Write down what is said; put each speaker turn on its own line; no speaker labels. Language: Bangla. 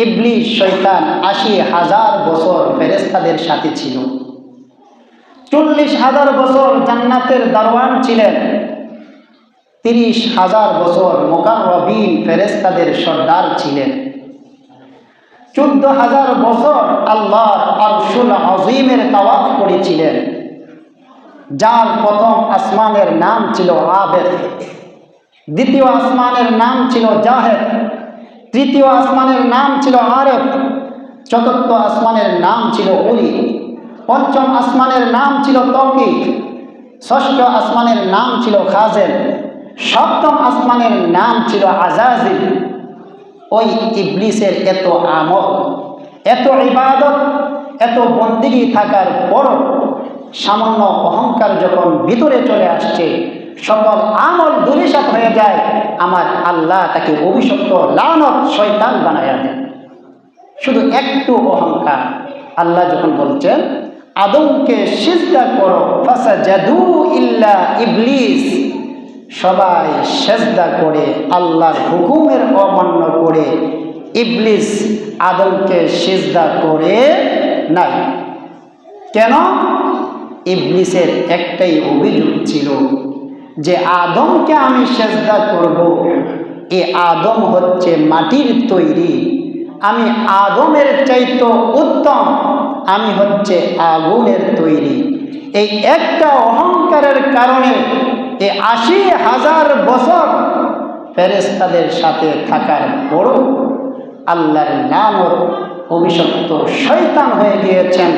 ইবলিস শয়তান ৮০,০০০ বছর ফেরেশতাদের সাথে ছিল। ৪০,০০০ বছর জান্নাতের দারওয়ান ছিলেন। ৩০,০০০ বছর মুকাররবিন ফেরেশতাদের সর্দার ছিলেন। ১৪,০০০ বছর আল্লাহর আরশুল আযীমের তাওয়াফ করেছিলেন। যার প্রথম আসমানের নাম ছিল আবেদ, দ্বিতীয় আসমানের নাম ছিল জাহেদ, তৃতীয় আসমানের নাম ছিল আরেফ, চতুর্থ আসমানের নাম ছিল উলি, পঞ্চম আসমানের নাম ছিল তৌকিক, ষষ্ঠ আসমানের নাম ছিল খাজেন, সপ্তম আসমানের নাম ছিল আজাজিল। ওই ইবলিসের এত আমল, এত ইবাদত, এত বন্দিগি থাকার পরও সামান্য অহংকার যখন ভিতরে চলে আসছে, সকল আমল ধূলিসাৎ হয়ে যায়, আমার আল্লাহ তাকে অভিশপ্ত লানত শয়তান বানায়া দেন। শুধু একটু অহংকার। আল্লাহ যখন বলছেন আদমকে সিজদা করো, ফাসাজাদু ইল্লা ইবলিস, সবাই সেজদা করে আল্লাহর হুকুমের অমান্য করে ইবলিস আদমকে সিজদা করে নাই। কেন? ইবলিসের একটাই অভিযোগ ছিল যে আদমকে আমি সেজদা করব, এ আদম হচ্ছে মাটির তৈরি, আমি আদমের চাইতে উত্তম, আমি হচ্ছে আগুনের তৈরি। এই একটা অহংকারের কারণে এই ৮০,০০০ বছর ফেরেশতাদের সাথে থাকার পরও আল্লাহর নামও অভিশপ্ত শয়তান হয়ে গিয়েছেন।